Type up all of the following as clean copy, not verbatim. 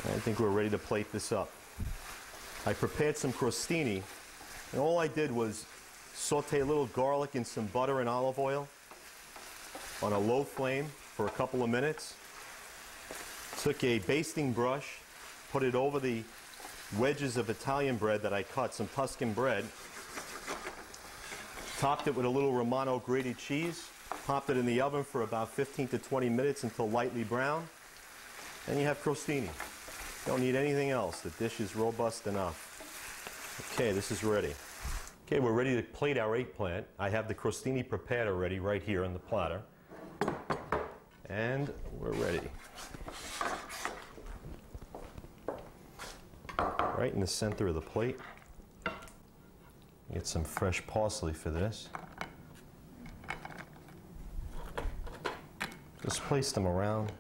I think we're ready to plate this up. I prepared some crostini, and all I did was saute a little garlic in some butter and olive oil on a low flame for a couple of minutes. Took a basting brush, put it over the wedges of Italian bread that I cut, some Tuscan bread, topped it with a little Romano grated cheese, popped it in the oven for about 15 to 20 minutes until lightly brown, and you have crostini. Don't need anything else. The dish is robust enough. Okay, this is ready. Okay, we're ready to plate our eggplant. I have the crostini prepared already right here on the platter. And we're ready. Right in the center of the plate. Get some fresh parsley for this. Just place them around.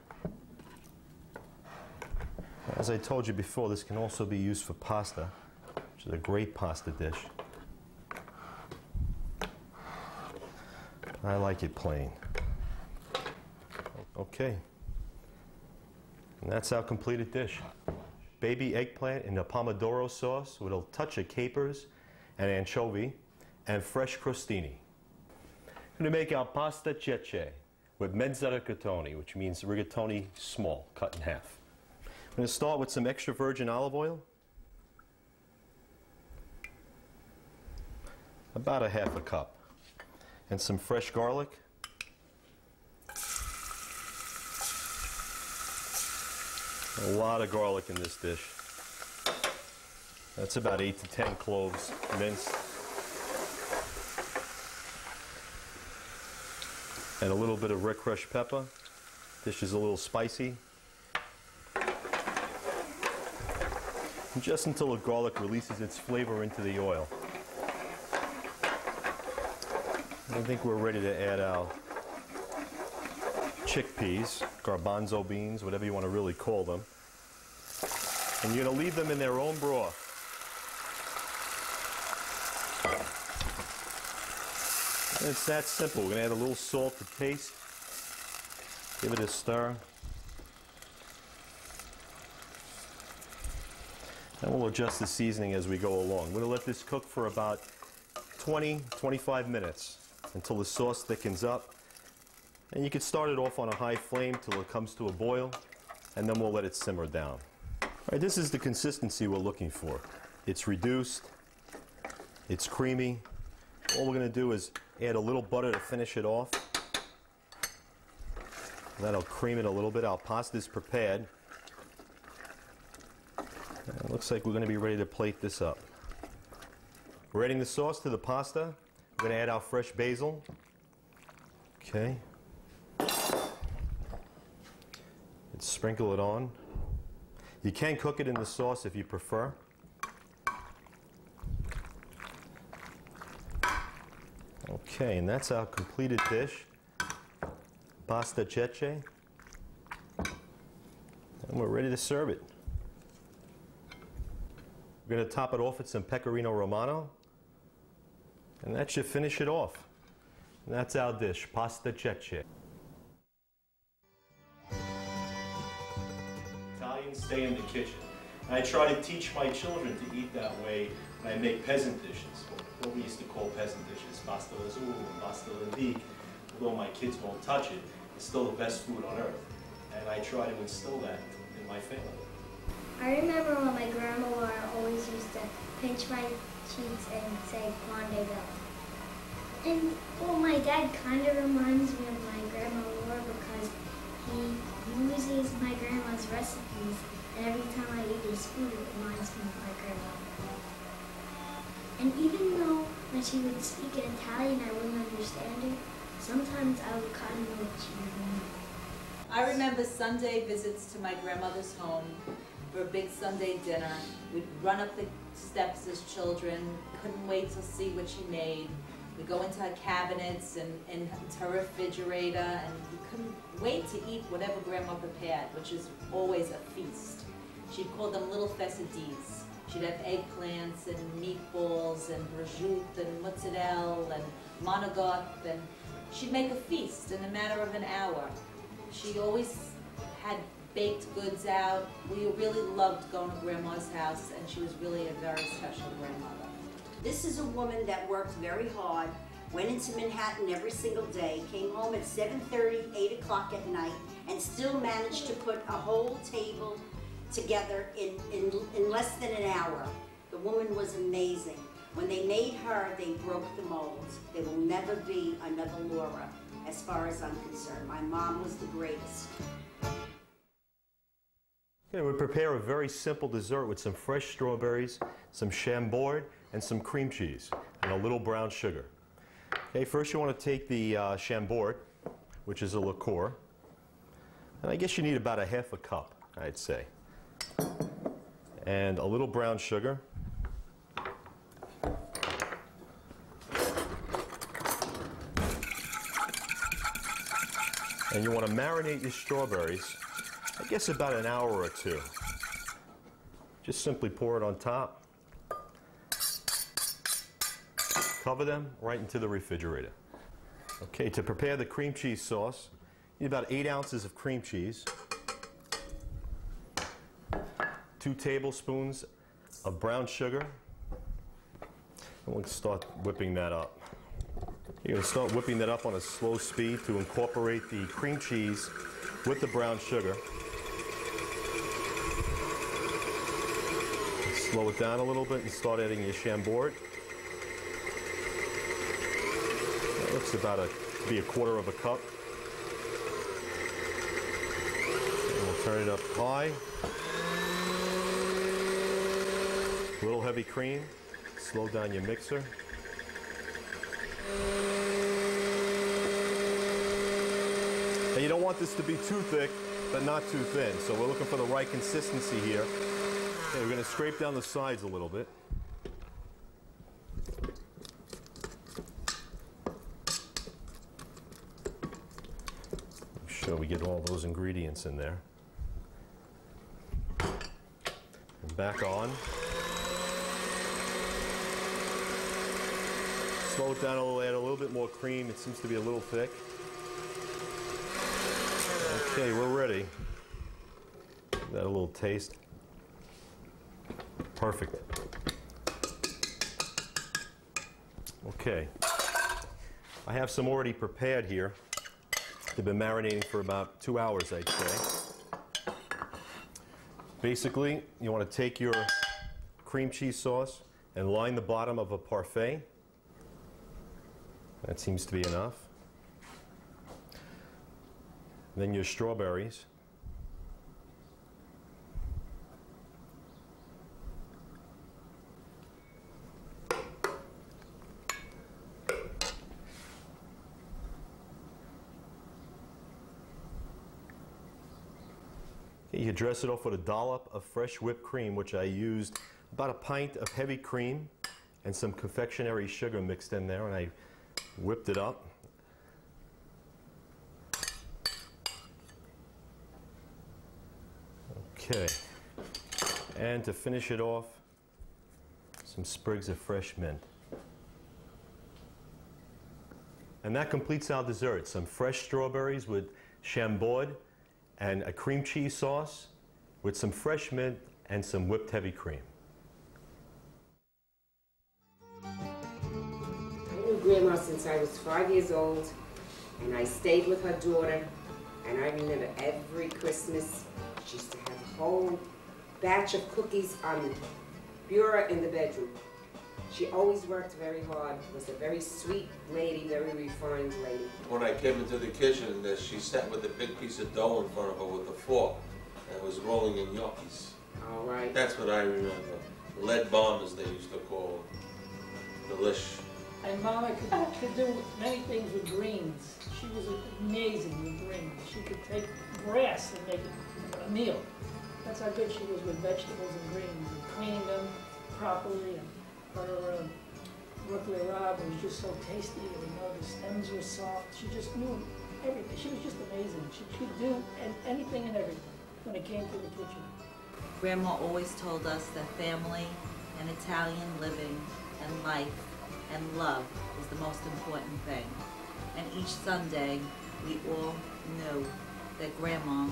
As I told you before, this can also be used for pasta, which is a great pasta dish. I like it plain. Okay. And that's our completed dish. Baby eggplant in a pomodoro sauce with a touch of capers and anchovy and fresh crostini. I'm going to make our pasta cecche with mezza rigatoni, which means rigatoni small, cut in half. I'm going to start with some extra virgin olive oil. About a half a cup. And some fresh garlic. A lot of garlic in this dish. That's about 8 to 10 cloves minced. And a little bit of red crushed pepper. Dish is a little spicy. And just until the garlic releases its flavor into the oil. I think we're ready to add our chickpeas, garbanzo beans, whatever you want to really call them. And you're going to leave them in their own broth. And it's that simple. We're going to add a little salt to taste. Give it a stir. And we'll adjust the seasoning as we go along. We're going to let this cook for about 20-25 minutes until the sauce thickens up. And you can start it off on a high flame till it comes to a boil, and then we'll let it simmer down. All right, this is the consistency we're looking for. It's reduced, it's creamy. All we're going to do is add a little butter to finish it off. That'll cream it a little bit. Our pasta is prepared. And it looks like we're going to be ready to plate this up. We're adding the sauce to the pasta. We're going to add our fresh basil. Okay. And sprinkle it on. You can cook it in the sauce if you prefer. Okay, and that's our completed dish. Pasta cecche. And we're ready to serve it. We're going to top it off with some pecorino romano. And that should finish it off. And that's our dish, pasta cecche. Italians stay in the kitchen. And I try to teach my children to eat that way when I make peasant dishes, what we used to call peasant dishes, pasta all'uovo and pasta all'antique. Although my kids won't touch it, it's still the best food on earth. And I try to instill that in my family. I remember when my grandma always used to pinch my cheeks and say, "Grande Bell." And, well, my dad kind of reminds me of my grandma more because he uses my grandma's recipes, and every time I eat his food, it reminds me of my grandma. And even though when she would speak in Italian, I wouldn't understand her, sometimes I would kind of know what she was meaning. I remember Sunday visits to my grandmother's home for a big Sunday dinner. We'd run up the steps as children, couldn't wait to see what she made. We'd go into her cabinets and into her refrigerator, and we couldn't wait to eat whatever Grandma prepared, which is always a feast. She'd call them little fessedis. She'd have eggplants and meatballs and prosciutto and mozzarella and monogot, and she'd make a feast in a matter of an hour. She always had baked goods out. We really loved going to Grandma's house, and she was really a very special grandmother. This is a woman that worked very hard, went into Manhattan every single day, came home at 7:30, 8 o'clock at night, and still managed to put a whole table together in less than an hour. The woman was amazing. When they made her, they broke the mold. There will never be another Laura, as far as I'm concerned. My mom was the greatest. Okay, we prepare a very simple dessert with some fresh strawberries, some chambord, and some cream cheese, and a little brown sugar. Okay, first you want to take the chambord, which is a liqueur, and I guess you need about a half a cup, I'd say, and a little brown sugar. And you want to marinate your strawberries, I guess about an hour or two. Just simply pour it on top. Cover them right into the refrigerator. Okay, to prepare the cream cheese sauce, you need about 8 ounces of cream cheese, 2 tablespoons of brown sugar, and we'll start whipping that up. You're going to start whipping that up on a slow speed to incorporate the cream cheese with the brown sugar. Slow it down a little bit and start adding your chambord. That looks about to be a quarter of a cup. And we'll turn it up high. A little heavy cream. Slow down your mixer. And you don't want this to be too thick, but not too thin. So we're looking for the right consistency here. Okay, we're going to scrape down the sides a little bit. Make sure we get all those ingredients in there. And back on. Slow it down a little, add a little bit more cream. It seems to be a little thick. Okay, we're ready. Give that a little taste. Perfect. Okay. I have some already prepared here. They've been marinating for about 2 hours, I'd say. Basically, you want to take your cream cheese sauce and line the bottom of a parfait. That seems to be enough. Then your strawberries. Okay, you dress it off with a dollop of fresh whipped cream, which I used about a pint of heavy cream and some confectionery sugar mixed in there, and I whipped it up. Okay, and to finish it off, some sprigs of fresh mint. And that completes our dessert. Some fresh strawberries with chambord and a cream cheese sauce with some fresh mint and some whipped heavy cream. I knew Grandma since I was 5 years old, and I stayed with her daughter, and I remember every Christmas she used to have a whole batch of cookies on the bureau in the bedroom. She always worked very hard, was a very sweet lady, very refined lady. When I came into the kitchen, she sat with a big piece of dough in front of her with a fork and was rolling in gnocchis. All right. That's what I remember. Lead bombs, they used to call them. Delish. And Mama could do many things with greens. She was amazing with greens. She could take grass and make it a meal. That's how good she was with vegetables and greens, and cleaning them properly. And her broccoli rabe was just so tasty. You know, the stems were soft. She just knew everything. She was just amazing. She could do anything and everything when it came to the kitchen. Grandma always told us that family and Italian living and life and love is the most important thing. And each Sunday, we all knew that Grandma